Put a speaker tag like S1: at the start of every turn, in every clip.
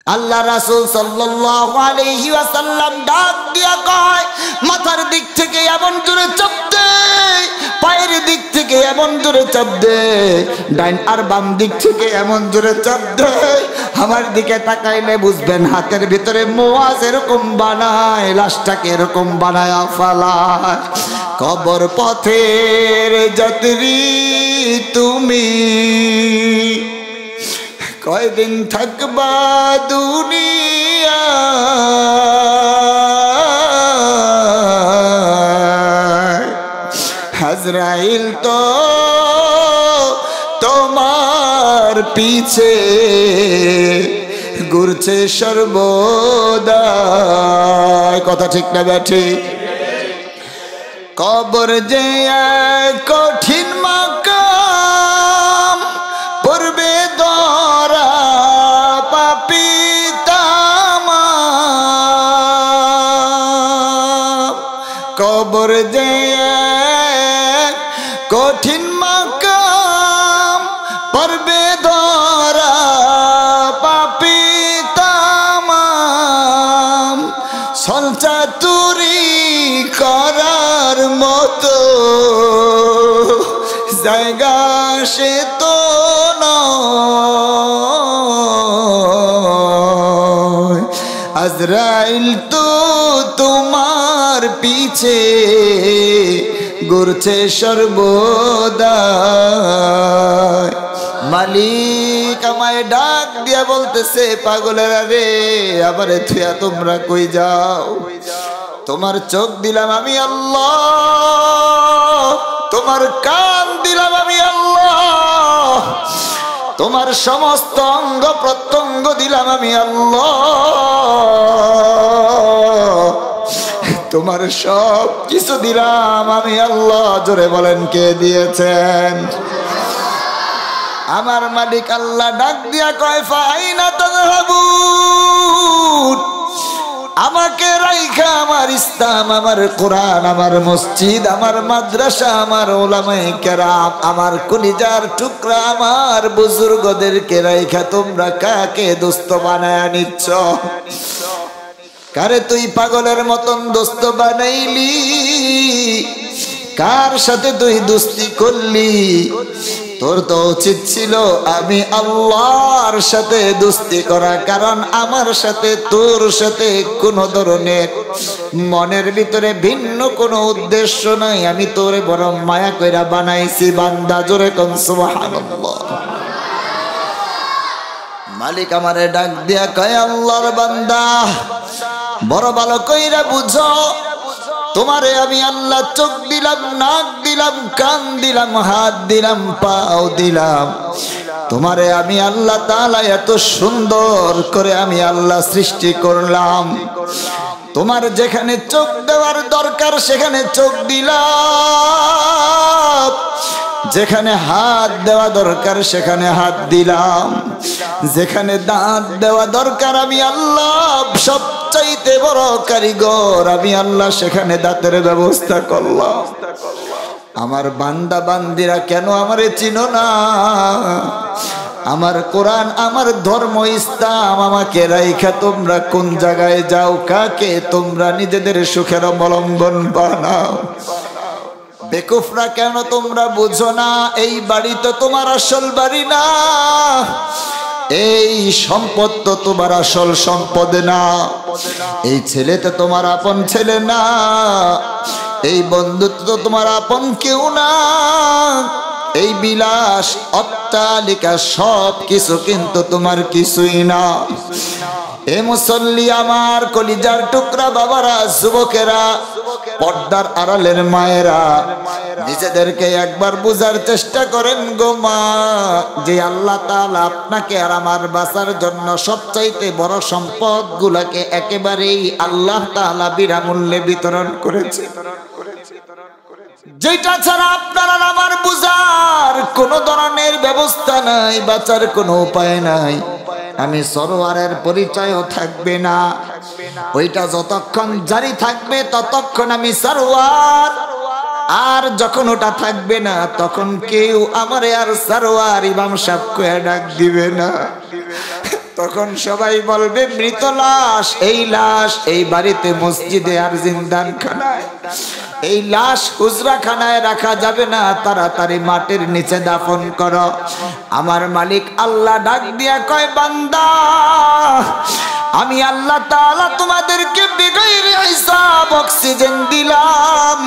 S1: আল্লাহ রাসূল সাল্লাল্লাহু আলাইহি ওয়াসাল্লাম ডাক দিয়া কয়, মাথার দিক থেকে এমন জোরে চাপ দে, পায়ের দিক থেকে এমন জোরে চাপ দে, ডাইন আর বাম দিক থেকে এমন জোরে চাপ দে, আমার দিকে তাকাইলে বুঝবেন হাতের ভিতরে মোয়াজ এরকম বানায়, লাশটাকে এরকম বানায় ফালায়। কবর পথের যাত্রী তুমি, কয়দিন থাকবা দুনিয়া, আজরাইল তো তোমার পিছে ঘুরছে সর্বদা। কথা ঠিক না ব্যাঠি? কবর যে কঠিন মাকাম, পড়বে দরা পাপী তামাম। কবর যে কঠিন মাকাম, পড়বে দরা পাপী তামাম। সলচাতুরি করার মতো জায়গা সে তো নয়, আজরাইল তো তোমার পিছে ঘুরছে সর্বদা। মালিক আমায় ডাক দিয়া বলতেছে, পাগলেরা রে, আবারে থুয়া তোমরা কই যাও? তোমার চোখ দিলাম আমি আল্লাহ, তোমার কান দিলাম আমি আল্লাহ, তোমার সমস্ত অঙ্গ প্রত্যঙ্গ দিলাম আমি আল্লাহ, তোমার সব কিছু দিলাম আমি আল্লাহ। জোরে বলেন কে দিয়েছেন? আমার মালিক আল্লাহ ডাক দিয়া কয়, ফাইনা তাযহাবুন, আমাকে রাইখা আমার ইসলাম, আমার কোরআন, আমার মসজিদ, আমার মাদ্রাসা, আমার উলামায়ে কেরাম, আমার কলিজার টুকরা, আমার বুজুর্গদেরকে রাইখা তোমরা কাকে দোস্ত বানায়া নিচ্ছ? কারে তুই পাগলের মতন দোস্ত বানাইলি? কার সাথে তুই দোস্তি করলি? তোর তো উচিত ছিল আমি আল্লাহর সাথে দোস্তি করা, কারণ আমার সাথে তোর সাথে কোনো ধরনের মনের ভিতরে ভিন্ন কোনো উদ্দেশ্য নাই। আমি তোরে বরং মায়া কইরা বানাইছি বান্দা। জোরে কোন সুবহানাল্লাহ। মালিক আমারে ডাক দিয়া কয়, আল্লাহর বান্দা বড় ভালো কইরা বুঝো, তোমারে আমি আল্লাহ চোখ দিলাম, নাক দিলাম, কান দিলাম, হাত দিলাম, পাও দিলাম। তোমারে আমি আল্লাহ তাআলা এত সুন্দর করে আমি আল্লাহ সৃষ্টি করলাম। তোমার যেখানে চোখ দেওয়ার দরকার সেখানে চোখ দিলাম, যেখানে হাত দেওয়া দরকার সেখানে হাত দিলাম, যেখানে দাঁত দেওয়া দরকার আমি আল্লাহ সবচাইতে বড় কারিগর আমি আল্লাহ সেখানে দাঁতের ব্যবস্থা করলাম। আমার বান্দা বান্দিরা কেন আমারে চিনো না? আমার কোরআন, আমার ধর্ম ইসলাম আমাকে রাইখা তোমরা কোন জায়গায় যাও? কাকে তোমরা নিজেদের সুখের অবলম্বন বানাও? বেকুফরা কেন তোমরা বুঝো না এই বাড়ি তো তোমার আসল বাড়ি না, এই সম্পদ তো তোমার আসল সম্পদ না, এই ছেলে তো তোমার আপন ছেলে না, এই বন্ধুত্ব তো তোমার আপন কেউ না, এই বিলাস অট্টালিকা সব কিছু কিন্তু তোমার কিছুই না। এ মুসল্লি আমার কলিজার টুকরা বাবারা, যুবকেরা, পর্দার আড়ালের মায়েরা, নিজেদেরকে একবার বুঝার চেষ্টা করেন গো মা, যে আল্লাহ তাআলা আপনাকে আর আমার বাঁচার জন্য সবচাইতে বড় সম্পদ গুলাকে একেবারেই আল্লাহ তাআলা বিনামূল্যে বিতরণ করেছে, যেটা ছাড়া আপনার আর আমার বুঝার কোন ধরনের ব্যবস্থা নাই, বাঁচার কোনো উপায় নাই। আমি সরোয়ারের পরিচয়ও থাকবে না, ওইটা যতক্ষণ জারি থাকবে ততক্ষণ আমি সরোয়ার, আর যখন ওটা থাকবে না তখন কেউ আমারে আর সরোয়ার ইমাম সাহেব কয়ে ডাক দিবে না। তখন সবাই বলবে মৃত লাশ, এই লাশ এই বাড়িতে মসজিদে আর জিন্দানখানায়, এই লাশ হুজরাখানায় রাখা যাবে না, তাড়াতাড়ি মাটির নিচে দাফন করো। আমার মালিক আল্লাহ ডাক দিয়া কয়, বান্দা আমি আল্লাহ তাআলা তোমাদেরকে বেগাইরে হিসাব অক্সিজেন দিলাম।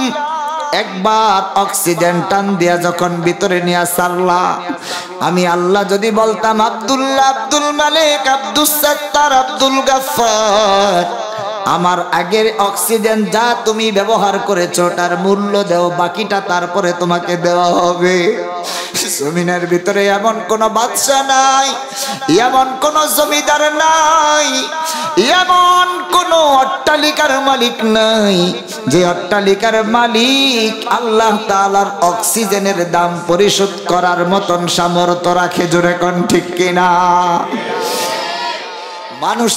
S1: একবার অক্সিজেন টান দিয়া যখন ভিতরে নিয়ে সারলা, আমি আল্লাহ যদি বলতাম আব্দুল্লাহ, আব্দুল মালিক, আব্দুস সাত্তার, আব্দুল গাফফার, আমার আগের অক্সিজেন যা তুমি ব্যবহার করেছো তার মূল্য দাও, বাকিটা তারপরে তোমাকে দেওয়া হবে। জমিনের ভিতরে এমন কোন বাদশা নাই, এমন কোন জমিদার নাই, এমন কোন অট্টালিকার মালিক নাই যে অট্টালিকার মালিক আল্লাহ তাআলার অক্সিজেনের দাম পরিশোধ করার মতন সামর্থ্য রাখে। জোরে কোন ঠিক কিনা? মানুষ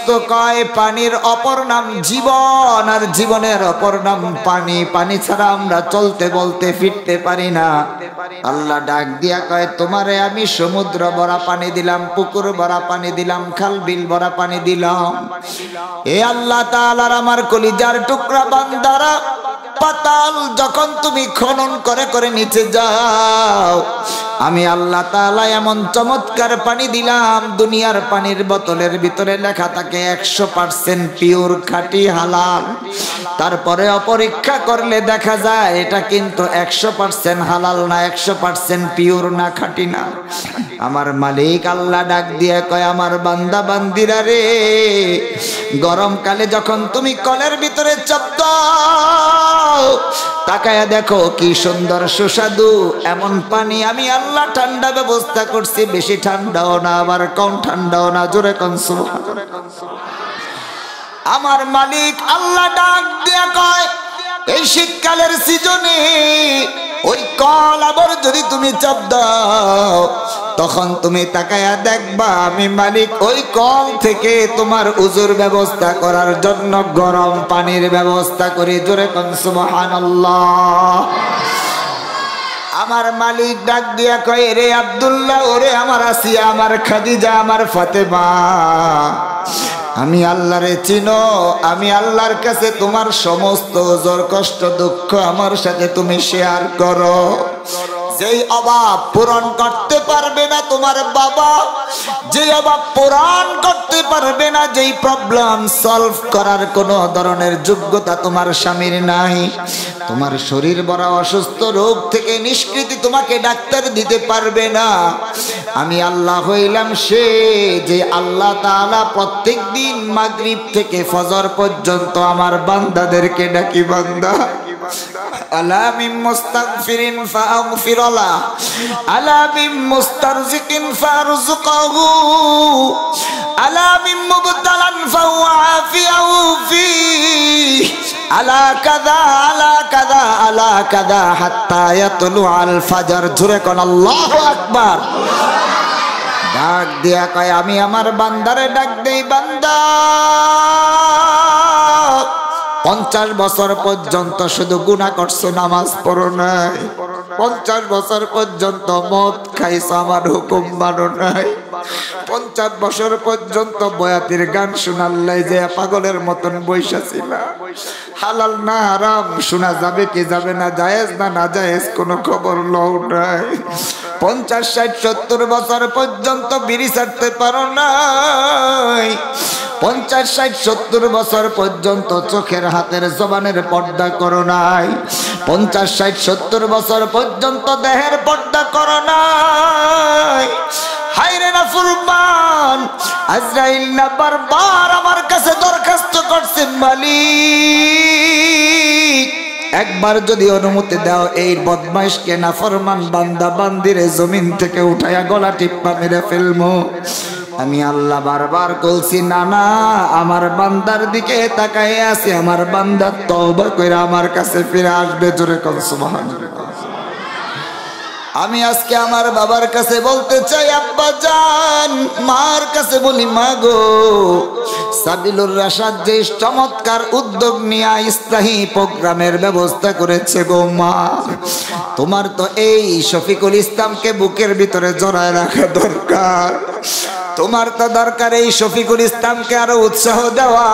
S1: তো কয় পানির অপর নাম জীবন, আর জীবনের অপর নাম পানি। পানি ছাড়া আমরা চলতে বলতে ফিরতে পারি না। আল্লাহ ডাক দিয়া কয়, তোমারে আমি সমুদ্র ভরা পানি দিলাম, পুকুর ভরা পানি দিলাম, খাল বিল ভরা পানি দিলাম। এ আল্লাহ তাআলার আমার কলিজার টুকরা বান্দারা, পাতাল যখন তুমি খনন করে করে নিচে যাও, আমি আল্লাহ তাআলা এমন চমৎকার পানি দিলাম, দুনিয়ার পানির বোতলের ভিতরে লেখা থাকে 100% পিওর, খাঁটি, হালাল। তারপরে অপরীক্ষা করলে দেখা যায় এটা কিন্তু 100% হালাল না, 100% পিওর না, খাঁটি না। আমার মালিক আল্লাহ ডাক দিয়ে কয়, আমার বান্দা বান্দিরা রে, গরমকালে যখন তুমি কলের ভিতরে চাপ দাও, তাকায়া দেখো কি সুন্দর সুস্বাদু এমন পানি আমি আল্লাহ ঠান্ডা ব্যবস্থা করছি। বেশি ঠান্ডাও না, আবার কম ঠান্ডাও না। জোরে কোন সুবহানাল্লাহ। আমার মালিক আল্লাহ ডাক দিয়া কয়, এই শীতকালের সিজনে ওই কল আবার যদি তুমি চাপ দাও, তখন তুমি তাকায়া দেখবা আমি মালিক ওই কল থেকে তোমার উজুর ব্যবস্থা করার জন্য গরম পানির ব্যবস্থা করি। জোরে কোন সুবহানাল্লাহ। আমার মালিক ডাক দিয়া কয়, রে আব্দুল্লাহ, ওরে আমার আসিয়া, আমার খাদিজা, আমার ফাতেমা, আমি আল্লাহরে চিনো, আমি আল্লাহর কাছে তোমার সমস্ত ওজর কষ্ট দুঃখ আমার সাথে তুমি শেয়ার করো। যেই অভাব পূরণ করতে পারবে না তোমার বাবা, যেই অভাব পূরণ করতে পারবে না, যেই প্রবলেম সলভ করার কোনো ধরনের যোগ্যতা তোমার স্বামীর নাই, তোমার শরীর বড় অসুস্থ, রোগ থেকে নিষ্কৃতি তোমাকে ডাক্তার দিতে পারবে না, আমি আল্লাহ হইলাম সে যে আল্লাহ তাআলা প্রত্যেক দিন মাগরিব থেকে ফজর পর্যন্ত আমার বান্দাদেরকে ডাকি, বান্দা আলা মিন মুস্তাগফিরিন ফাগফিরলা, আলা মিন মুস্তারজিকিন ফারযুকহু, আলা মিন মুবতালান ফাওয়াফিহু ফি, আলা কাযা আলা কাযা আলা কাযা হাত্তা ইয়াতলু আল ফাজর। জোরে কোন আল্লাহু আকবার। ডাক দিয়া কয়, আমি আমার বান্দারে ডাক দেই, বান্দা 50 বছর পর্যন্ত শুধু গুনাহ করছো, নামাজ পড়ো নাই, 50 বছর পর্যন্ত মদ খাইছো, আমার হুকুম মানো নাই, 50 বছর পর্যন্ত বয়াতির গান শোনাল্লাই যে পাগলের মতন বৈশা ছিল। হালাল না হারাম শোনা যাবে কি যাবে না, জায়েজ না না জায়েজ কোনো খবর লও নাই, 50, 60, 70 বছর পর্যন্ত বিড়ি ছাড়তে পারো নাই, 50, 60, 70 বছর পর্যন্ত চোখের হাতের জবানের পর্দা করো নাই, 50, 60, 70 বছর পর্যন্ত দেহের পর্দা করো নাই। হায়রে নাফরমান, আজরাইল না বারবার আমার কাছে দরখাস্ত করছে, মালিক একবার যদি অনুমতি দাও এই বদমাইশকে নাফরমান বান্দা বান্দিরে জমিন থেকে উঠায়া গলা টিপ্পা মেরে ফেলবো। আমি আল্লাহ বারবার বলছি, না না, আমার বান্দার দিকে তাকায় আছে, আমার বান্দা তওবা করে আমার কাছে ফিরে আসবে। জোরে কোন সুবহানাল্লাহ। আমি আজকে আমার বাবার কাছে বলতে চাই, আব্বা জান, মার কাছে বলি, মা গো, সাবিলুর রাশাদ যে চমৎকার উদ্যোগ নিয়ে ইসলাহি প্রোগ্রামের ব্যবস্থা করেছে গো মা, তোমার তো এই শফিকুল ইসলামকে বুকের ভিতরে জড়ায় রাখা দরকার। তোমার তো দরকার এই শফিকুল ইসলামকে আরো উৎসাহ দেওয়া।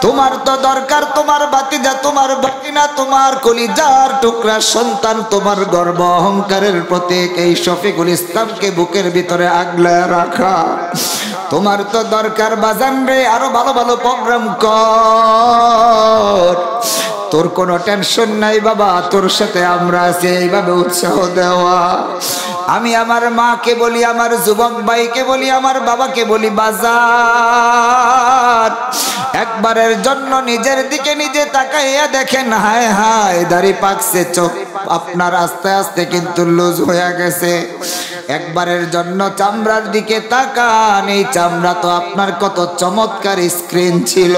S1: তোমার তো দরকার তোমার ভাতিজা, তোমার ভাগিনা, তোমার কলিজার টুকরা সন্তান, তোমার গর্ব অহংকারের প্রতীক এই শফিকুল ইসলামকে বুকের ভিতরে আগলে রাখা। তোমার তো দরকার বাজান রে আরো ভালো ভালো প্রোগ্রাম কর। তোর কোনো টেনশন নাই বাবা, তোর সাথে আমরা আছি, এইভাবে উৎসাহ দেওয়া। আমি আমার মাকে বলি, আমার যুবক ভাইকে বলি, আমার বাবাকে বলি, বাজার একবারের জন্য নিজের দিকে নিজে তাকাইয়া দেখেন। হায় হায় দাড়ি পাকছে, চোখ আপনার আস্তে আস্তে কিন্তু লুজ হয়ে গেছে। একবারের জন্য চামড়ার দিকে তাকান। এই চামড়া তো আপনার কত চমৎকার স্ক্রিন ছিল,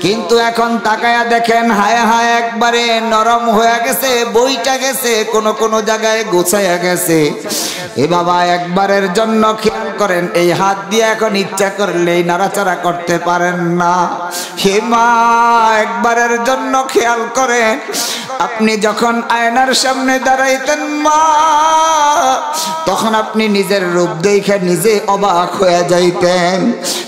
S1: কিন্তু এখন তাকায়া দেখেন হায় হায় একবারে নরম হয়ে গেছে, বইটা গেছে, কোন জায়গায় গোছায়া গেছে। এ বাবা একবারের জন্য খেয়াল করেন, এই হাত দিয়ে এখন ইচ্ছা করলেই নাড়াচাড়া করতে পারেন না। হে মা একবারের জন্য খেয়াল করেন, আপনি যখন আয়নার সামনে দাঁড়াইতেন মা, তখন আপনি নিজের রূপ দেখে নিজে অবাক হয়ে যাইতেন।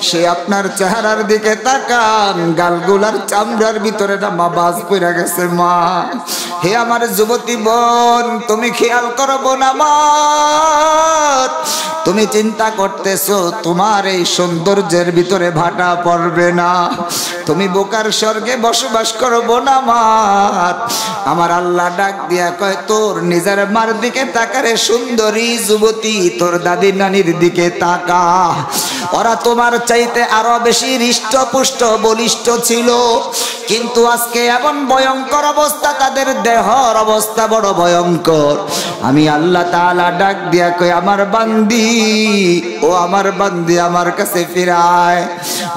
S1: সে আপনার চেহারার দিকে তাকান, গালগুলার চামড়ার ভিতরে না মা বাজ পড়ে গেছে মা। হে আমার যুবতী বোন, তুমি খেয়াল করো বোন আমার, তুমি চিন্তা করতেছো তোমার এই সৌন্দর্যের ভিতরে ভাটা পড়বে না, তুমি বোকার স্বর্গে বসবাস করো বোন আমার। আমার আল্লাহ ডাক দিয়া কয়, তোর নিজের মার দিকে তাকারে সুন্দরী যুবতী, তোর দাদি নানির দিকে তাকা। ওরা তোমার চাইতে আরো বেশি হৃষ্টপুষ্ট বলিষ্ঠ ছিল, কিন্তু আজকে এমন ভয়ঙ্কর অবস্থা, তাদের দেহর অবস্থা বড় ভয়ঙ্কর। আমি আল্লাহ তাআলা ডাক দিয়া কই, আমার বান্দি ও আমার বান্দি আমার কাছে ফিরায়।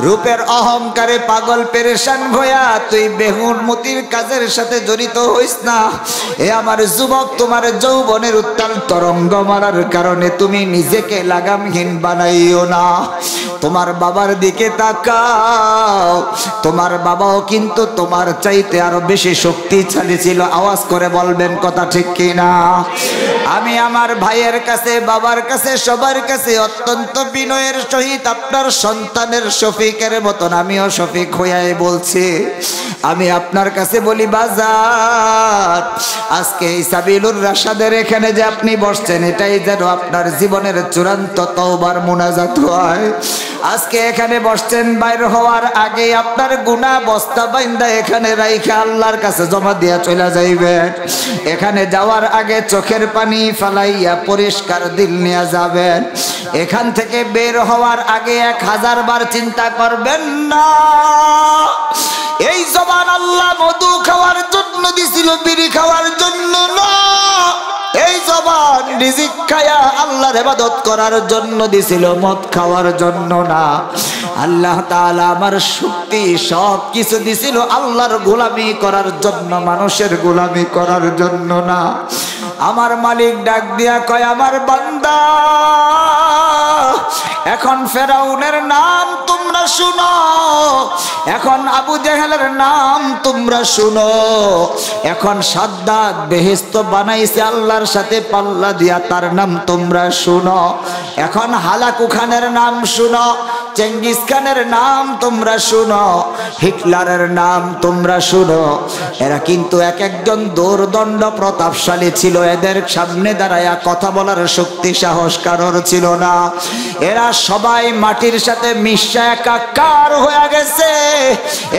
S1: রূপের অহংকারে পাগল পেরেশান হইয়া তুই বেহুরমতির কাজের সাথে জড়িত হইস না। এ আমার যুবক, তোমার যৌবনের উত্তাল তরঙ্গ মারার কারণে তুমি নিজেকে লাগামহীন বানাইও না। তোমার বাবার দিকে তাকাও, তোমার বাবাও কিন্তু তোমার চাইতে আরো বেশি শক্তিশালী ছিল। আওয়াজ করে বলবেন কথা ঠিক কিনা? আমি আমার ভাইয়ের কাছে, বাবার কাছে, সবার কাছে অত্যন্ত বিনয়ের সহিত আপনার সন্তানের শফিকের মতন আমিও শফিক হইয়াই বলছি, আমি আপনার কাছে বলি বাজার, আজকে এই সাবিলুর রাশাদের এখানে যে আপনি বসছেন, এটাই যেন আপনার জীবনের চূড়ান্ত তওবার মুনাজাত হয়। আজকে এখানে বসছেন, বাইর হওয়ার আগে আপনার গুনাহ বস্তা বাইন্দা এখানে রাইখা আল্লাহর কাছে জমা দিয়া চলে যাইবেন। এখানে যাওয়ার আগে চোখের পানি ফালাইয়া পরিষ্কার দিল নিয়ে যাবেন। এখান থেকে বের হওয়ার আগে 1000 বার চিন্তা করবেন না, এই জবান আল্লাহ মধু খাওয়ার জন্য দিছিল, বিড়ি খাওয়ার জন্য না। এই জবান রিজিক খায়া আল্লাহর ইবাদত করার জন্য দিছিল, মদ খাওয়ার জন্য না। আল্লাহ তাআলা আমার শক্তি সব কিছু দিছিল আল্লাহর গোলামি করার জন্য, মানুষের গোলামি করার জন্য না। আমার মালিক ডাক দিয়া কয়, আমার বান্দা, এখন ফেরাউনের নাম তোমরা শুনো, এখন আবু জেহেলের নাম তোমরা শুনো, এখন সাদ্দাত বেহেশত বানাইছে আল্লাহর সাথে পাল্লা দিয়া, তার নাম তোমরা শুনো। এখন হালাকু খানের নাম শুনো, চেঙ্গিস খানের নাম তোমরা শুনো, হিটলারের নাম তোমরা শুনো। এরা কিন্তু এক একজন দৌর্দণ্ড প্রতাপশালী ছিল, এদের সামনে দাঁড়ায়া কথা বলার শক্তি সাহস কারোর ছিল না। এরা সবাই মাটির সাথে মিশা একাকার হয়ে গেছে।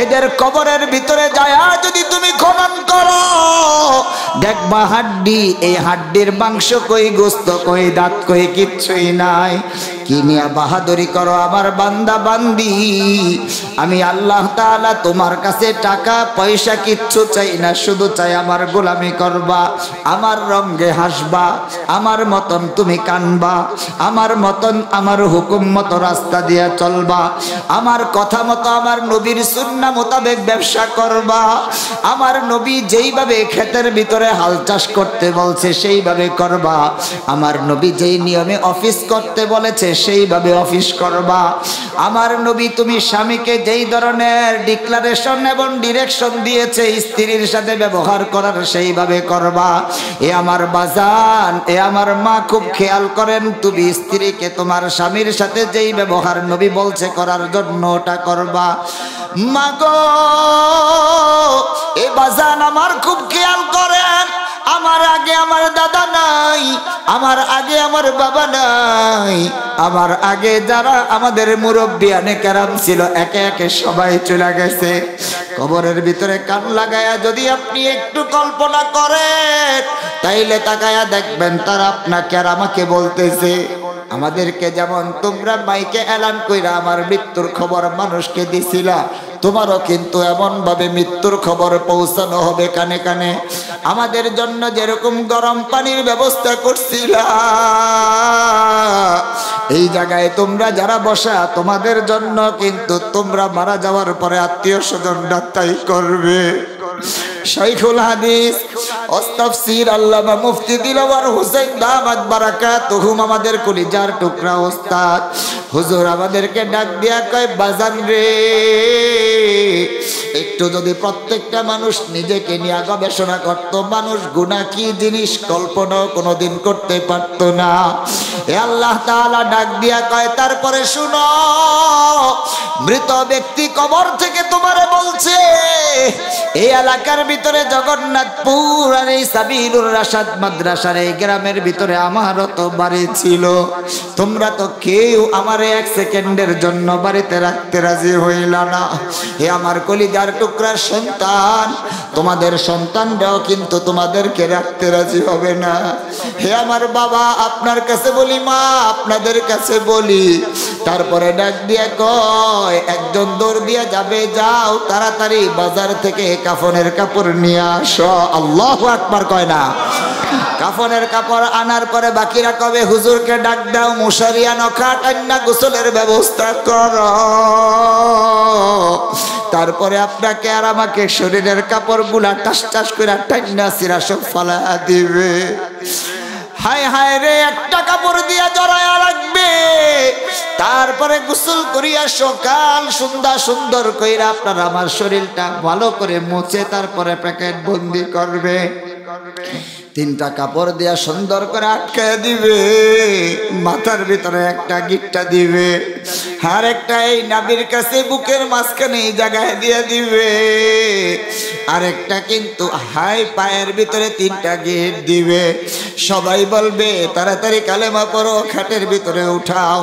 S1: এদের কবরের ভিতরে যায়া যদি তুমি খনন করো, দেখবা হাড্ডি, এই হাড্ডির মাংস কই, গোস্ত কই, দাঁত কই, কিচ্ছুই নাই। কি নিয়া বাহাদুরি করো আমার বান্দা বান্দি? আমি আল্লাহ তাআলা তোমার কাছে টাকা পয়সা কিচ্ছু চাই না, শুধু চাই আমার গোলামি করবা, আমার রঙে হাসবা, আমার মতন তুমি কানবা, আমার মতন আমার হুকুম মতো রাস্তা দিয়া চলবা, আমার কথা মতো আমার নবীর সুন্নাহ মোতাবেক ব্যবসা করবা, আমার নবী যেইভাবে ক্ষেতের ভিতরে হাল চাষ করতে বলছে সেইভাবে করবা, আমার নবী যেই নিয়মে অফিস করতে বলেছে সেইভাবে অফিস করবা। আমার নবী তুমি স্বামীকে যেই ধরনের ডিক্লারেশন এবং ডিরেকশন দিয়েছে স্ত্রীর সাথে ব্যবহার করার সেইভাবে করবা। এ আমার বাজান, এ আমার মা, খুব খেয়াল করেন, তুমি স্ত্রীকে তোমার স্বামীর সাথে যেই ব্যবহার নবী বলছে করার জন্য ওটা করবা। মা গো, এ বাজান আমার খুব খেয়াল করেন, আমার আগে আমার দাদা নাই, আমার আগে আমার বাবা নাই, আমার আগে যারা আমাদের মুরব্বিয়ানে কেরাম ছিল একে একে সবাই চলে গেছে। কবরের ভিতরে কান লাগায়া যদি আপনি একটু কল্পনা করেন তাইলে তাকায়া দেখবেন তারা আপনাকে আর আমাকে বলতেছে, আমাদেরকে যেমন তোমরা মাইকে এলান কইরা আমার মৃত্যুর খবর মানুষকে দিছিলা, তোমারও কিন্তু এমন ভাবে মৃত্যুর খবর পৌঁছানো হবে কানে কানে। আমাদের জন্য যেরকম গরম পানির ব্যবস্থা করছিলা, এই জায়গায় তোমরা যারা বসা, তোমাদের জন্য কিন্তু তোমরা মারা যাওয়ার পরে আত্মীয় স্বজনরা তাই করবে। শাইখুল হাদিস ওয়াস্তাফসির আল্লামা মুফতি দিলওয়ার হোসেন দামাত বারাকাতুহুম আমাদের কলিজার টুকরা ওস্তাদ হুজুর আমাদেরকে ডাক দিয়া কয়, বাজান রে, একটু যদি প্রত্যেকটা মানুষ নিজেকে নিয়ে গবেষণা করত, মানুষ গুনাহ কি জিনিস কল্পনাও কোনোদিন করতে পারত না। এ আল্লাহ তাআলা ডাক দিয়া কয়, তারপরে শুনো, মৃত ব্যক্তি কবর থেকে তোমারে বলছে, এই এলাকার ভিতরে জগন্নাথপুর আর এই সাবিলুর রাশাদ মাদ্রাসার এই গ্রামের ভিতরে আমারও তো বাড়ি ছিল, তোমরা তো কেউ আমারে এক সেকেন্ডের জন্য বাড়িতে রাখতে রাজি হইলা না। হে আমার কলিজার টুকরার সন্তান, তোমাদের সন্তানরাও কিন্তু তোমাদেরকে রাখতে রাজি হবে না। হে আমার বাবা, আপনার কাছে বলি, মা আপনাদের কাছে বলি। তারপরে ডাক দিয়ে কয়, একজন দৌড় দিয়ে যাবে, যাও তাড়াতাড়ি বাজার থেকে কাফনের কাপড় নিয়ে আসো। আল্লাহু আকবার কয় না? কাফনের কাপড় আনার পরে বাকিরা কবে, হুজুরকে ডাক দাও, মশারিয়া নখা টান্না গোসলের ব্যবস্থা করো। তারপরে আপনাকে আর আমাকে শরীরের কাপড়গুলা টাস টাস করে টান্না সিরা সব ফালা দিবে। হায় হায় রে, একটা কাপড় দিয়া জড়ায়া রাখবে, তারপরে গোসল করিয়া সকাল সন্ধ্যা সুন্দর কইরা আপনার আমার শরীরটা ভালো করে মুছে তারপরে প্যাকেট বন্দি করবে। তিনটা কাপড় দিয়া সুন্দর করে আটকে দিবে, মাথার ভিতরে একটা গিট্টা দিবে, আর একটা এই নাভির কাছে বুকের মাঝখানে এই জায়গায় দিয়ে দিবে, আর একটা কিন্তু হাই পায়ের ভিতরে তিনটা গিট দিবে। সবাই বলবে তাড়াতাড়ি কালেমা পড়ো, খাটের ভিতরে উঠাও,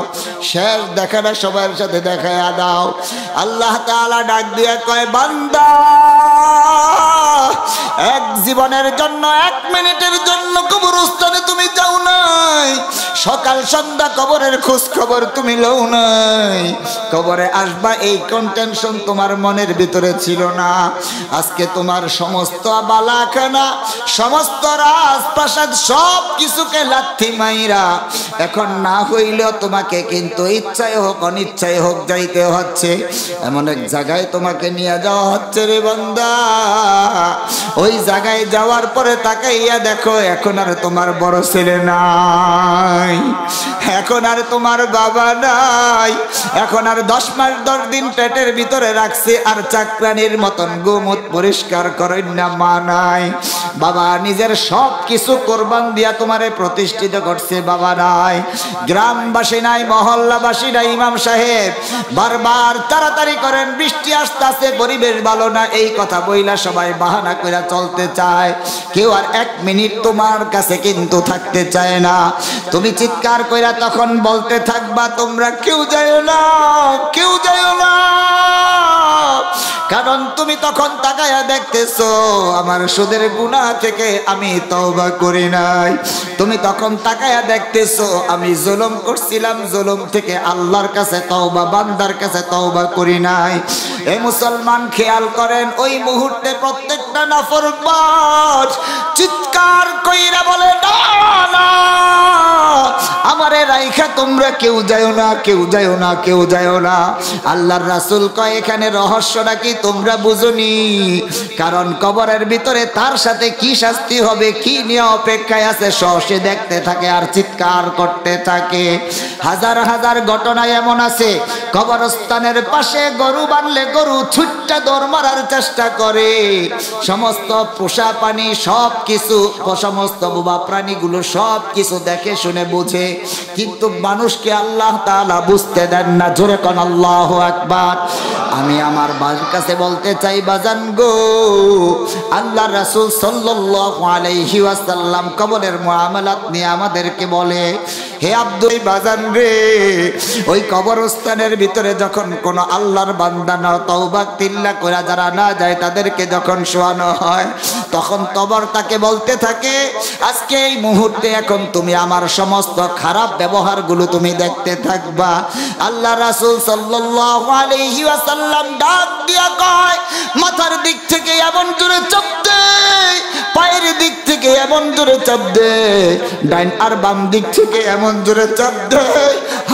S1: শেষ দেখাটা সবার সাথে দেখায়া দাও। আল্লাহ তাআলা ডাক দিয়া কয়, বান্দা, এক জীবনের জন্য, এক মিনিটের জন্য কবরস্থানে তুমি যাও নাই, সকাল সন্ধ্যা কবরের খোঁজ খবর তুমি লও নাই, কবরে আসবা এই কন্টেনশন তোমার মনের ভিতরে ছিল না। আজকে তোমার সমস্ত বালাখানা, সমস্ত রাজপ্রাসাদ সব কিছুকে লাথি মাইরা এখন না হইলেও তোমাকে কিন্তু ইচ্ছায় হোক অনিচ্ছায় হোক যাইতে হচ্ছে। এমন এক জায়গায় তোমাকে নিয়ে যাওয়া হচ্ছে রে বান্দা, ওই জায়গায় যাওয়ার পরে তাকাইয়া দেখো, এখন আর তোমার বড় ছেলে নাই, এখন আর তোমার বাবা নাই, এখন আর 10 মাস 10 দিন পেটের ভিতরে রাখছে আর চাকরানির মতন গোমুত পরিষ্কার করেন না মা নাই, বাবা নিজের সব কিছু কোরবান দিয়া তোমারে প্রতিষ্ঠিত করছে, বাবা নাই, গ্রামবাসী নাই, মহল্লাবাসী নাই। ইমাম সাহেব বারবার তাড়াতাড়ি করেন, বৃষ্টি আসতেছে, পরিবেশ ভালো না, এই কথা বইলা সবাই বাহানা কইরা চলতে চায়, কেউ আর এক মিনিট তোমার কাছে কিন্তু থাকতে চায় না। তুমি চিৎকার কইরা তখন বলতে থাকবা, তোমরা কেউ যাইও না, কেউ যাইও না, কারণ তুমি তখন তাকায়া দেখতেছো আমার সুদের গুনাহ থেকে আমি তওবা করি নাই, তুমি তখন তাকায়া দেখতেছো আমি জুলুম করছিলাম, জুলুম থেকে আল্লাহর কাছে তওবা, বান্দার কাছে তওবা করি নাই। এ মুসলমান খেয়াল করেন, ওই মুহূর্তে প্রত্যেকটা নাফরমান চিৎকার কইরা বলে, না না, আমারে রাইখা তোমরা কেউ যাও না, কেউ যাও না, কেউ যাও না। আল্লাহর রাসূল কয়, এখানে রহস্যটা কি তোমরা বুঝনি? কারণ কবরের ভিতরে তার সাথে কি শাস্তি হবে, কি নিয়ে অপেক্ষায় আছে, সে দেখতে থাকে আর চিৎকার করতে থাকে। হাজার হাজার ঘটনা এমন আছে, কবরস্থানের পাশে গরু বানলে গরু ছুট্টা দৌড় মারার চেষ্টা করে, সমস্ত পোষা প্রাণী সব কিছু, সমস্ত বোবা প্রাণীগুলো সব কিছু দেখে শুনে বুঝে, কিন্তু মানুষকে আল্লাহ তাআলা বুঝতে দেন না। জোরে কোন আল্লাহু আকবার। আমি আমার বাবার কাছে বলতে চাই, বাজান গো, আল্লাহর রাসূল সাল্লাল্লাহু আলাইহি ওয়াসাল্লাম কবরের মুআমালাত নিয়ে আমাদেরকে বলে, হে আব্দুল বাজান রে, ওই কবরস্থানের ভিতরে যখন কোন আল্লাহর বান্দা না তওবা তিল্লা করে যারা না যায়, তাদেরকে যখন শোয়ানো হয়, তখন কবর তাকে বলতে থাকে, আজকে এই মুহূর্তে এখন তুমি আমার সমস্ত খারাপ ব্যবহারগুলো তুমি দেখতে থাকবা। আল্লাহ রাসূল সাল্লাল্লাহু আলাইহি ওয়াসাল্লাম ডাক দিয়া কয়, মাথার দিক থেকে এমন জোরে চাপ দে, পায়ের দিক থেকে এমন জোরে চাপ দে, ডাইন আর বাম দিক থেকে এমন জোরে চাপ দে,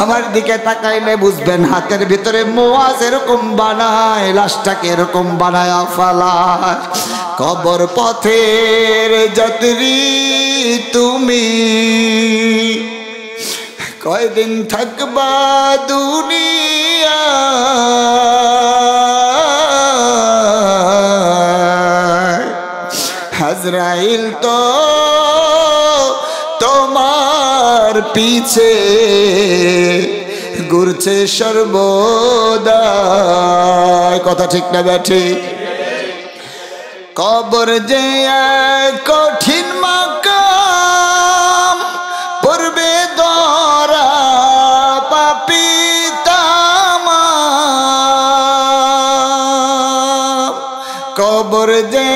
S1: আমার দিকে তাকাইলে বুঝবেন হাতের ভিতরে মোয়াজ এরকম বানায়, লাশটাকে এরকম বানায় ফালায়। কবর পথের যাত্রী তুমি, কয়দিন থাকবা দুনিয়া, আজরাইল তো তোমার পিছে ঘুরছে সর্বদা। কথা ঠিক না ব্যাঠি? কবর যে কঠিন মাকাম, পূর্বে দরা পাপী তামাম। কবর যে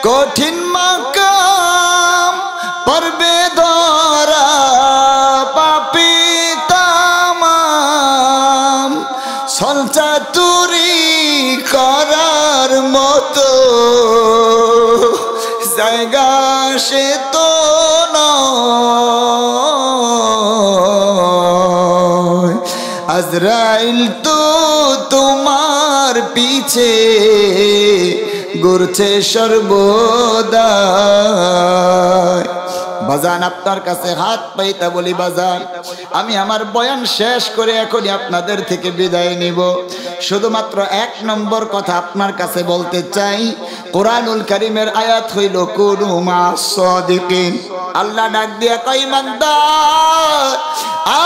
S1: কঠিন মাকাম, পূর্বে দরা পাপী তামাম। সলচাতুরি করার মতো জায়গা সে তো নয়, আজরাইল তো তোমার পিছে ঘুরছে সর্বদা। বাজান, আপনার কাছে হাত পাইতা বলি, বাজান আমি আমার বয়ান শেষ করে এখনই আপনাদের থেকে বিদায় নিব। শুধুমাত্র এক নম্বর কথা আপনার কাছে বলতে চাই, কোরআনুল কারীমের আয়াত হইল কুনু মা'আস সাদিকিন। আল্লাহ ডাক দিয়া কয়, ইমানদার,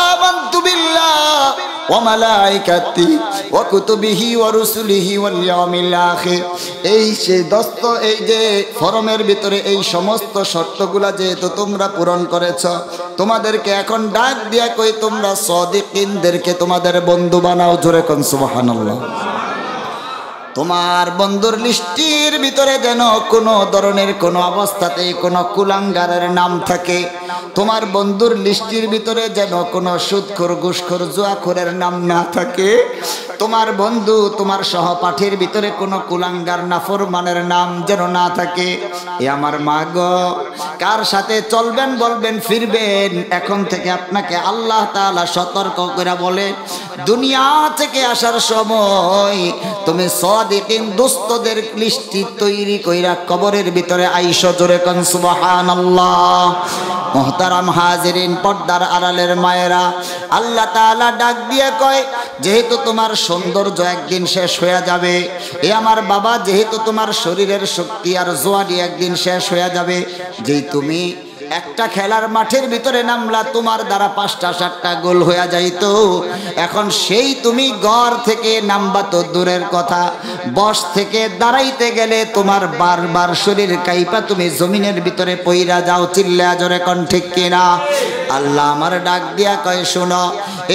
S1: আমানতু বিল্লাহ ওয়া মালাইকাতিহি ওয়া কুতুবিহি ওয়া রুসুলিহি ওয়াল ইয়াউমিল আখির। এই সে দোস্ত, এই যে ফরমের ভিতরে এই সমস্ত শর্তগুলা যেহেতু তোমরা পূরণ করেছ, তোমাদেরকে এখন ডাক দিয়া কই, তোমরা সাদিকিনদেরকে তোমাদের বন্ধু বানাও। জোরে কোন সুবহানাল্লাহ। তোমার বন্ধুর লিস্টির ভিতরে যেন কোনো ধরনের কোনো অবস্থাতেই কোনো কুলাঙ্গারের নাম থাকে। তোমার বন্ধুর লিস্টির ভিতরে যেন কোনো সুদখোর, ঘুষখোর, জুয়াখোরের নাম না থাকে। তোমার বন্ধু, তোমার সহপাঠীর ভিতরে কোনো কুলাঙ্গার, নাফরমানের নাম যেন না থাকে। এ আমার মা গো, কার সাথে চলবেন, বলবেন, ফিরবেন, এখন থেকে আপনাকে আল্লাহ তাআলা সতর্ক করে বলে, দুনিয়া থেকে আসার সময় তুমি সাদিকিন দোস্তদের লিস্টি তৈরি কইরা কবরের ভিতরে আইসো। জোরে কোন সুবহানাল্লাহ। মুহতারাম হাজিরিন, পর্দার আড়ালের মায়েরা, আল্লাহ তাআলা ডাক দিয়ে কয়, যেহেতু তোমার সৌন্দর্য একদিন শেষ হয়ে যাবে, এ আমার বাবা, যেহেতু তোমার শরীরের শক্তি আর জোয়ানি একদিন শেষ হয়ে যাবে, যেই তুমি একটা খেলার মাঠের ভিতরে নামলা, তোমার দ্বারা 5টা 7টা গোল হয়ে যাইতো, এখন সেই তুমি ঘর থেকে নামবা তো দূরের কথা, বস থেকে দাঁড়াইতে গেলে তোমার বারবার শরীর কাইপা তুমি জমিনের ভিতরে পইরা যাও। চিল্লা জোরে কোন ঠিক কিনা? আল্লাহ আমার ডাক দিয়া কয়, শোনো,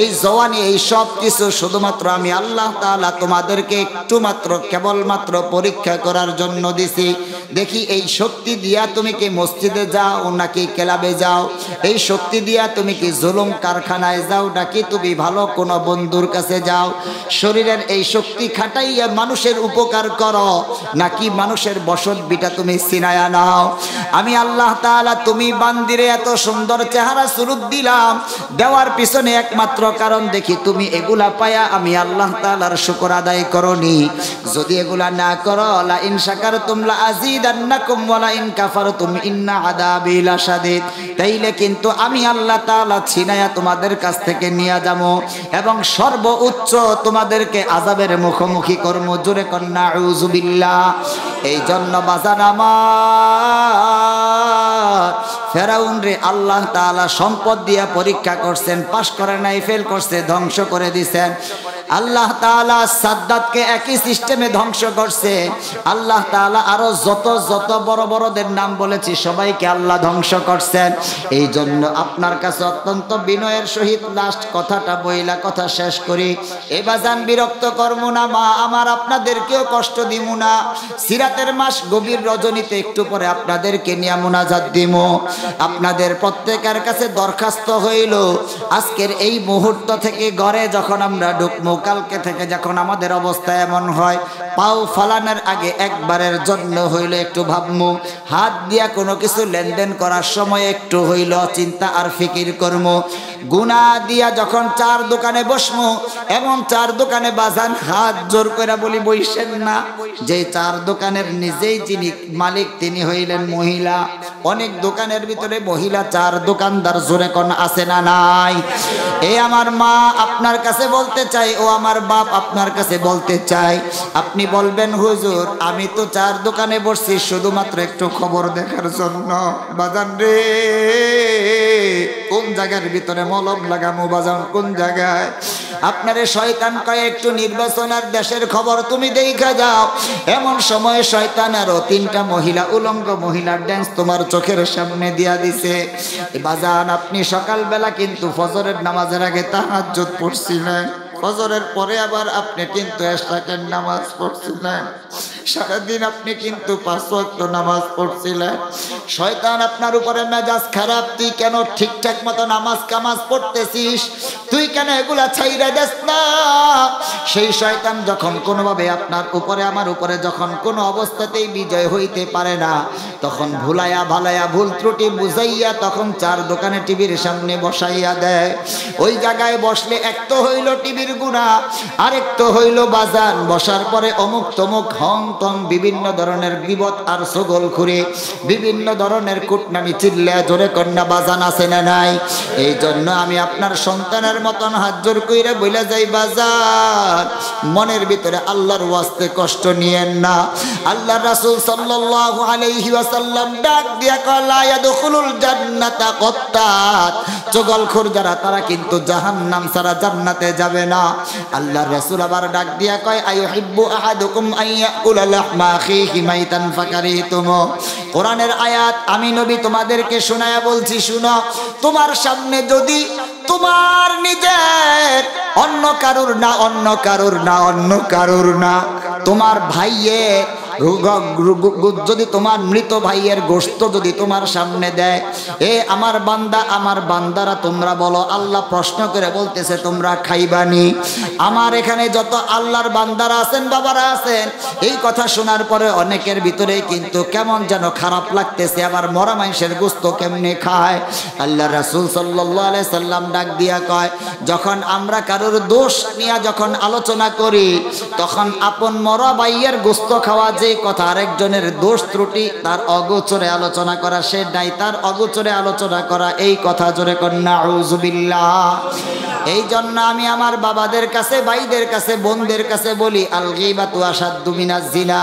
S1: এই জওয়ানি, এই সব কিছু শুধুমাত্র আমি আল্লাহ তাআলা তোমাদেরকে একটু মাত্র কেবলমাত্র পরীক্ষা করার জন্য দিছি। দেখি এই শক্তি দিয়া তুমি কি মসজিদে যাও নাকি ক্লাবে যাও? এই শক্তি দিয়া তুমি কি জুলুম কারখানায় যাও নাকি তুমি ভালো কোনো বন্ধুর কাছে যাও? শরীরের এই শক্তি খাটাইয়া মানুষের উপকার করো নাকি মানুষের বসত বিটা তুমি ছিনায়া নাও? আমি আল্লাহ তাআলা তুমি বান্দিরে এত সুন্দর চেহারা সুরূপ দিলাম, দেওয়ার পিছনে একমাত্র কারণ দেখি তুমি এগুলা পায়া আমি আল্লাহ তাআলার শুকর আদায় করনি। যদি এগুলা না করো, লা ইন শাকারতুম লা আযীদান্নাকুম ওয়া লা ইন কাফারতুম ইন্না আযাবি লাশাদীদ, তাইলে কিন্তু আমি আল্লাহ তাআলা ছিনায়া তোমাদের কাছ থেকে নিয়ে যাবো এবং সর্বোচ্চ তোমাদেরকে আযাবের মুখোমুখি করব। জোরে কন্না আউযুবিল্লাহ। এই জন্য বাজান আমার ফেরাউন রে আল্লাহ তাআলা সম্পদ দিয়া পরীক্ষা করছেন, পাশ করে নাই, ফেল করছে, ধ্বংস করে দিছেন। আল্লাহ তাআলা সাদ্দাতকে একই সিস্টেমে ধ্বংস করছে। আল্লাহ তাআলা আরো যত যত বড় বড়দের নাম বলেছি সবাইকে আল্লাহ ধ্বংস করছেন। এই জন্য আপনার কাছে অত্যন্ত বিনয়ের সহিত লাস্ট কথাটা বইলা কথা শেষ করি। এবাজান বিরক্ত করবো না মা আমার, আপনাদেরকেও কষ্ট দিব না। সিরাতের মাস গভীর রজনীতে একটু পরে আপনাদেরকে নিয়ে মুনাজাত দিব। আপনাদের প্রত্যেকের কাছে দরখাস্ত হইল, আজকের এই মুহূর্ত থেকে ঘরে যখন আমরা ঢুকবো, কালকে থেকে যখন আমাদের অবস্থা এমন হয়, পাও ফালানোর আগে একবারের জন্য হইল একটু ভাবমু, হাত দিয়া কোনো কিছু লেনদেন করার সময় একটু হইল চিন্তা আর ফিকির করমু। গুনা দিয়া যখন চার দোকানে বসমু, এমন চার দোকানে বাজান হাত জোর করে বলি বইসেন না। যে চার দোকানের নিজেই যিনি মালিক তিনি হইলেন মহিলা। অনেক দোকানের ভিতরে মহিলা চার দোকানদার, জোরে কোন আছে না নাই? এ আমার মা আপনার কাছে বলতে চাই, ও আমার বাপ আপনার কাছে বলতে চাই, আপনি বলবেন হুজুর আমি তো চার দোকানে বসছি শুধুমাত্র একটু খবর দেখার জন্য। বাজান রে, কোন জায়গার ভিতরে মলম লাগামো বাজান, কোন জায়গায়? আপনারে শয়তান কয় একটু নির্বাচন আর দেশের খবর তুমি দেখা যাও। এমন সময় শয়তান আরো তিনটা মহিলা, উলঙ্গ মহিলার ড্যান্স তোমার চোখের সামনে দিয়া দিছে। বাজান আপনি সকালবেলা কিন্তু ফজরের নামাজের আগে তাহাজ্জুদ পড়ছিলেন, ফজরের পরে আবার আপনি কিন্তু এশরাকের নামাজ পড়ছিলেন, সারাদিন আপনি কিন্তু 5 ওয়াক্ত নামাজ পড়ছিলেন। শয়তান আপনার উপরে মেজাজ খারাপ, তুই কেন ঠিকঠাক মতো নামাজ কামাজ পড়তেছিস, তুই কেন এগুলা ছাইরা দেস না? সেই শয়তান যখন কোনোভাবে আপনার উপরে আমার উপরে যখন কোনো অবস্থাতেই বিজয় হইতে পারে না, তখন ভুলাইয়া ভালাইয়া ভুল ত্রুটি বুঝাইয়া তখন চার দোকানে টিভির সামনে বসাইয়া দেয়। ওই জায়গায় বসলে এক তো হইল টিভির গুনাহ, আরেক তো হইল বাজান বসার পরে অমুক তমুক হং টং বিভিন্ন ধরনের গীবত আর ছগলখুরি, বিভিন্ন ধরনের কুটনামি, চিল্লা জোরে কন্যা বাজান আছে না নাই? এই জন্য আমি আপনার সন্তানের মতন হাত জোর কইরা বইলা যাই, বাজান মনের ভিতরে আল্লাহর ওয়াস্তে কষ্ট নিয়েন না। আল্লাহ রাসূল সাল্লাল্লাহু আলাইহি ওয়াসাল্লাম ডাক দিয়া কয় লা ইয়াদখুলুল জান্নাতা কত্তাত, চগলখোর যারা তারা কিন্তু জাহান্নাম ছাড়া জান্নাতে যাবে না। আল্লাহ রাসূল আবার ডাক দিয়া কয় আইয়ুহিব্বু আহাদুকুম আইয়াকুলা লাহমা আখিহি মাইতান ফাকারিতুম। কোরআনের আয়াত আমি নবী তোমাদেরকে শোনায়া বলছি, শুনো। তোমার সামনে যদি তোমার নিজের, অন্য কারুর না, অন্য কারুর না, অন্য কারুর না, তোমার ভাইয়ের যদি তোমার মৃত ভাইয়ের গোশত যদি তোমার সামনে দেয়, এ আমার বান্দা আমার বান্দারা তোমরা বলো, আল্লাহ প্রশ্ন করে বলতেছে তোমরা খাইবানি? আমার এখানে যত আল্লাহর বান্দারা আছেন, বাবারা আছেন, এই কথা শোনার পরে অনেকের ভিতরে কিন্তু কেমন যেন খারাপ লাগতেছে, আবার মরা মানুষের গোশত কেমনে খায়? আল্লাহ রাসূল সাল্লাল্লাহু আলাইহি সাল্লাম ডাক দিয়া কয়, যখন আমরা কারোর দোষ নিয়ে যখন আলোচনা করি, তখন আপন মরা ভাইয়ের গোশত খাওয়া যে কথা, আরেকজনের দোষ ত্রুটি তার অগোচরে আলোচনা করা, সে নাই তার অগোচরে আলোচনা করা, এই কথা জোরে কন্না আউযুবিল্লাহ। এই জন্য আমি আমার বাবাদের কাছে, ভাইদের কাছে, বোনদের কাছে বলি, আল গীবাতু আশাদ্দু মিনাজ জিনা।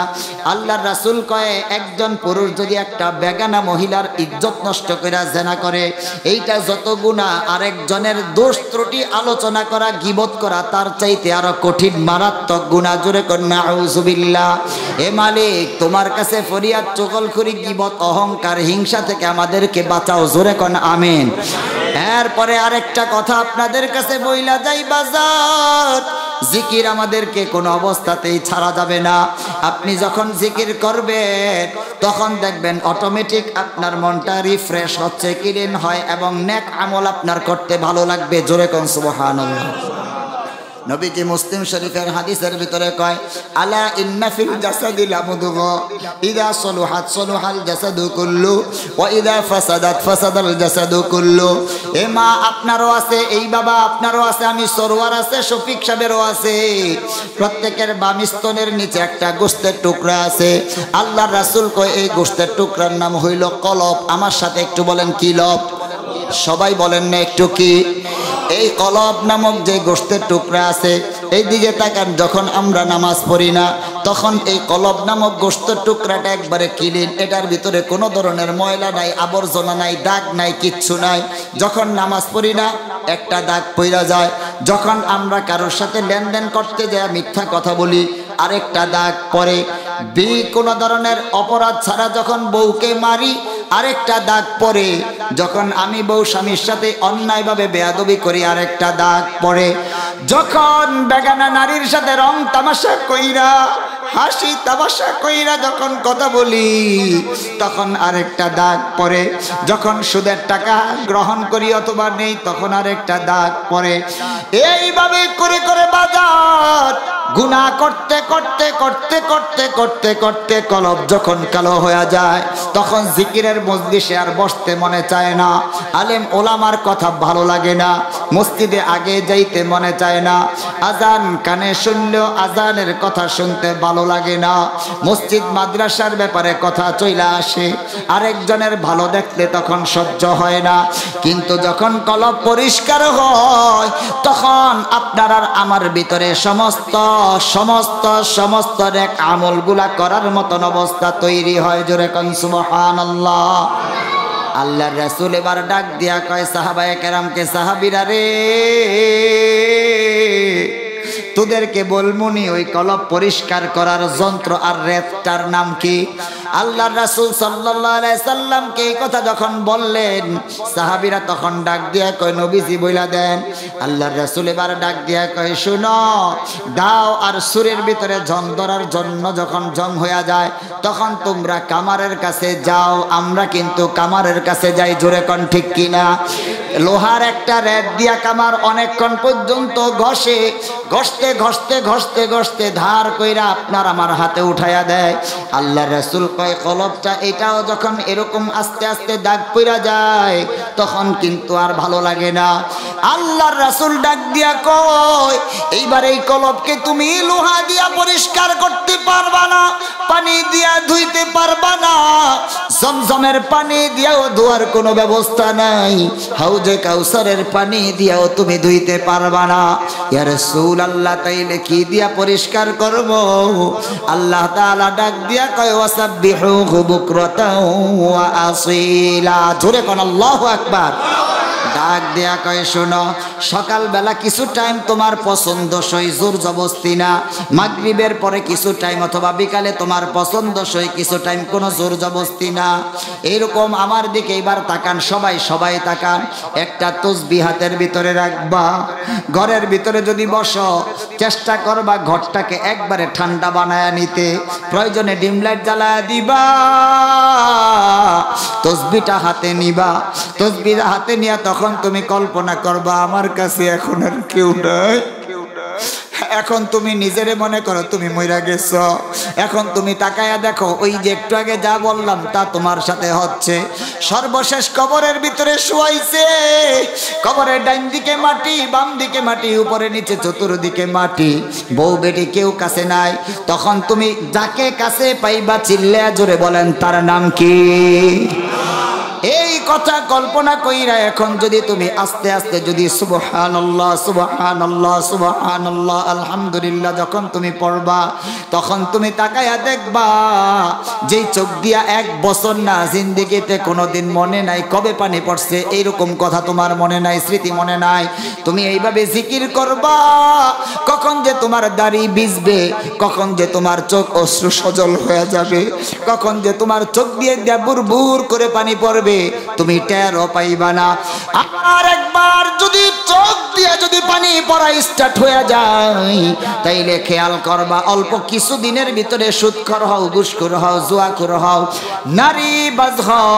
S1: আল্লাহর রাসূল কয়, একজন পুরুষ যদি একটা বেগানা মহিলার ইজ্জত নষ্ট করে জিনা করে, এইটা যত গুনাহ, আরেকজনের দোষ ত্রুটি আলোচনা করা, গীবত করা তার চাইতে আরো কঠিন মারাত্মক গুনাহ। জোরে কন্না আউযুবিল্লাহ। এ মালিক তোমার কাছে ফরিয়াদ চগলখড়ি গীবত অহংকার হিংসা থেকে আমাদেরকে বাঁচাও, জোরে কোন আমিন। এরপরে আরেকটা কথা আপনাদের কাছে বইলা যাই বাজার, জিকির আমাদেরকে কোনো অবস্থাতেই ছাড়া যাবে না। আপনি যখন জিকির করবেন তখন দেখবেন অটোমেটিক আপনার মনটা রিফ্রেশ হচ্ছে, ক্লিন হয় এবং নেক আমল আপনার করতে ভালো লাগবে, জোরে কোন সুবহানাল্লাহ। নবীজি মুসলিম শরীফের হাদিসের ভিতরে কয়, আলা ইন্না ফিল জাসাদি লামুদগা ইযা সলুহাত সলুহাল জাসাদু কুল্লু ওয়া ইযা ফাসাদাত ফাসাদাল জাসাদু কুল্লু। এ মা আপনারও আছে, এই বাবা আপনারও আছে, আমি সরওয়ার আছে, শফিক সাহেবেরও আছে। প্রত্যেকের বাম স্তনের নিচে একটা গোশতের টুকরা আছে। আল্লাহর রাসূল কয় এই গোশতের টুকরার নাম হইল কলব। আমার সাথে একটু বলেন কি লব? সবাই বলেন না একটু কি? এই কলব নামক যে গোশতের টুকরা আছে, এই দিকে তাকান। যখন আমরা নামাজ পড়ি না তখন এই কলব নামক গোশতের টুকরাটা একবারে ক্লিন, এটার ভিতরে কোনো ধরনের ময়লা নাই, আবর্জনা নাই, দাগ নাই, কিচ্ছু নাই। যখন নামাজ পড়ি না একটা দাগ পইরা যায়। যখন আমরা কারোর সাথে লেনদেন করতে যাই মিথ্যা কথা বলি আরেকটা দাগ পড়ে। কোনো ধরনের অপরাধ ছাড়া যখন বউকে মারি আরেকটা দাগ পড়ে। যখন আমি বউ স্বামীর সাথে অন্যায়ভাবে বেয়াদবি করি আরেকটা দাগ পড়ে। যখন বেগানা নারীর সাথে রং তামাশা কইরা হাসি তামাশা কইরা যখন কথা বলি তখন আরেকটা দাগ পড়ে। যখন সুদের টাকা গ্রহণ করি অথবা নেই তখন আরেকটা দাগ পড়ে। এইভাবে করে করে বাজার গুনাহ করতে করতে করতে করতে করতে করতে কলব যখন কালো হয়ে যায় তখন জিকিরের মজলিসে আর বসতে মনে চায় না, আলেম ওলামার কথা ভালো লাগে না, মসজিদে আগে যাইতে মনে চায় না, আজান কানে শুনলেও আজানের কথা শুনতে ভালো লাগে না, মসজিদ মাদ্রাসার ব্যাপারে কথা চইলা আসে, আরেকজনের ভালো দেখলে তখন সহ্য হয় না। কিন্তু যখন কলব পরিষ্কার হয় তখন আপনার আর আমার ভিতরে সমস্ত সমস্ত সমস্ত নেক আমলগুলা করার মতন অবস্থা তৈরি হয়, জোরে কোন সুবহানাল্লাহ। আল্লাহর রাসূল এবার ডাক দিয়া কয় সাহাবায়ে কেরামকে, সাহাবীরা রে তোদেরকে বলমুনি ওই কলব পরিষ্কার করার যন্ত্র আর রেতটার নাম কি? আল্লাহর রাসূল সাল্লাল্লাহু আলাইহি সাল্লামকে এই কথা যখন বললেন সাহাবীরা তখন ডাক দিয়া কয় নবীজি বইলা দেন। আল্লাহর রাসূল এবার ডাক দিয়া কয় শুনো, দাও আর সুরের ভিতরে জং ধরার জন্য যখন জং হয়ে যায় তখন তোমরা কামারের কাছে যাও, আমরা কিন্তু কামারের কাছে যাই, জোরে কোন ঠিক কিনা? লোহার একটা রেত দিয়া কামার অনেকক্ষণ পর্যন্ত ঘষে ঘষতে ঘষতে ঘষতে ঘষতে ধার কইরা আপনার আমার হাতে উঠাইয়া দেয়। আল্লাহর রাসূল কয় কলবটা এটাও যখন এরকম আস্তে আস্তে দাগ পইরা যায় তখন কিন্তু আর ভালো লাগে না। আল্লাহর রাসূল ডাক দিয়া কয় এইবার এই কলবকে তুমি লোহা দিয়া পরিষ্কার করতে পারবা না, পানি দিয়া ধুইতে পারবা না, জমজমের পানি দিয়াও ধোয়ার কোনো ব্যবস্থা নাই, হাউজে কাউসারের পানি দিয়াও তুমি ধুইতে পারবা না। ইয়া রাসূলুল্লাহ তাইলে কি দিয়া পরিষ্কার করব? আল্লাহ তাআলা ডাক দিয়া কয় ওয়াসাব্বিহুহু বুকরাতাও ওয়া আসীলা, জোরে কোন আল্লাহু আকবার। ডাক দেয়া কয় শোনো, সকালবেলা কিছু টাইম তোমার পছন্দসই, জোর জবস্তি না। মাগরিবের পরে কিছু টাইম অথবা বিকালে তোমার পছন্দসই কিছু টাইম, কোনো জোর জবস্তি না। এরকম আমার দিকে এবার তাকান, সবাই সবাই তাকান। একটা তাসবিহ হাতের ভিতরে রাখবা, ঘরের ভিতরে যদি বসো চেষ্টা করবা ঘরটাকে একবারে ঠান্ডা বানায়া নিতে, প্রয়োজনে ডিম লাইট জ্বালায়া দিবা, তাসবিহটা হাতে নিবা। তাসবিহটা হাতে নিয়া তখন তুমি কল্পনা করবা আমার কাছে এখন আর কেউ নাই। এখন তুমি নিজেরে মনে করো তুমি মইরা গেছো। এখন তুমি তাকায়া দেখো ওই যে একটু আগে যা বললাম তা তোমার সাথে হচ্ছে। সর্বশেষ কবরের ভিতরে শুয়াইছে, কবরের ডাইন দিকে মাটি, বাম দিকে মাটি, উপরে নিচে চতুর্দিকে মাটি, বউ বেটি কেউ কাছে নাই। তখন তুমি যাকে কাছে পাইবা চিল্লা জোরে বলেন তার নাম কি? এই কথা কল্পনা কইরা এখন যদি তুমি আস্তে আস্তে যদি সুবহানাল্লাহ সুবহানাল্লাহ সুবহানাল্লাহ আলহামদুলিল্লাহ যখন তুমি পড়বা তখন তুমি তাকায়া দেখবা যেই চোখ দিয়া 1 বছর না জিন্দেগিতে কোনোদিন মনে নাই কবে পানি পড়ছে এইরকম কথা তোমার মনে নাই, স্মৃতি মনে নাই। তুমি এইভাবে জিকির করবা, কখন যে তোমার দাড়ি ভিজবে, কখন যে তোমার চোখ অশ্রু সজল হয়ে যাবে, কখন যে তোমার চোখ দিয়ে বুর বুর করে পানি পড়বে, তুমি টেরও পাইবা না। আর একবার যদি চোখ দিয়ে যদি পানি পড়া স্টার্ট হয়ে যায়, তাইলে খেয়াল করবা অল্প কিছু দিনের ভিতরে সুদখোর হও, ঘুষখোর হও, জুয়াখোর হও, নারীবাজ হও,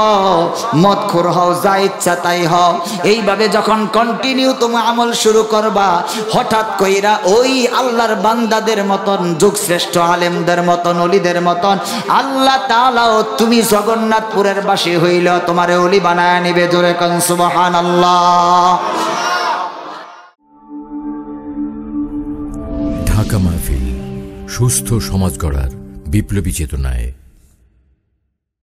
S1: মদখোর হও, যা ইচ্ছা তাই হও। এইভাবে যখন কন্টিনিউ তুমি আমল শুরু করবা, হঠাৎ কইরা ওই আল্লাহর বান্দাদের মতন, যুগশ্রেষ্ঠ আলেমদের মতন, ওলিদের মতন আল্লাহ তাআলাও তুমি জগন্নাথপুরের বাসী হইল তোমারে ওলি বানায় নিবে। জোরে কোন সুবহানাল্লাহ।
S2: ঢাকা মাহফিল সুস্থ সমাজ গড়ার বিপ্লবী চেতনায়।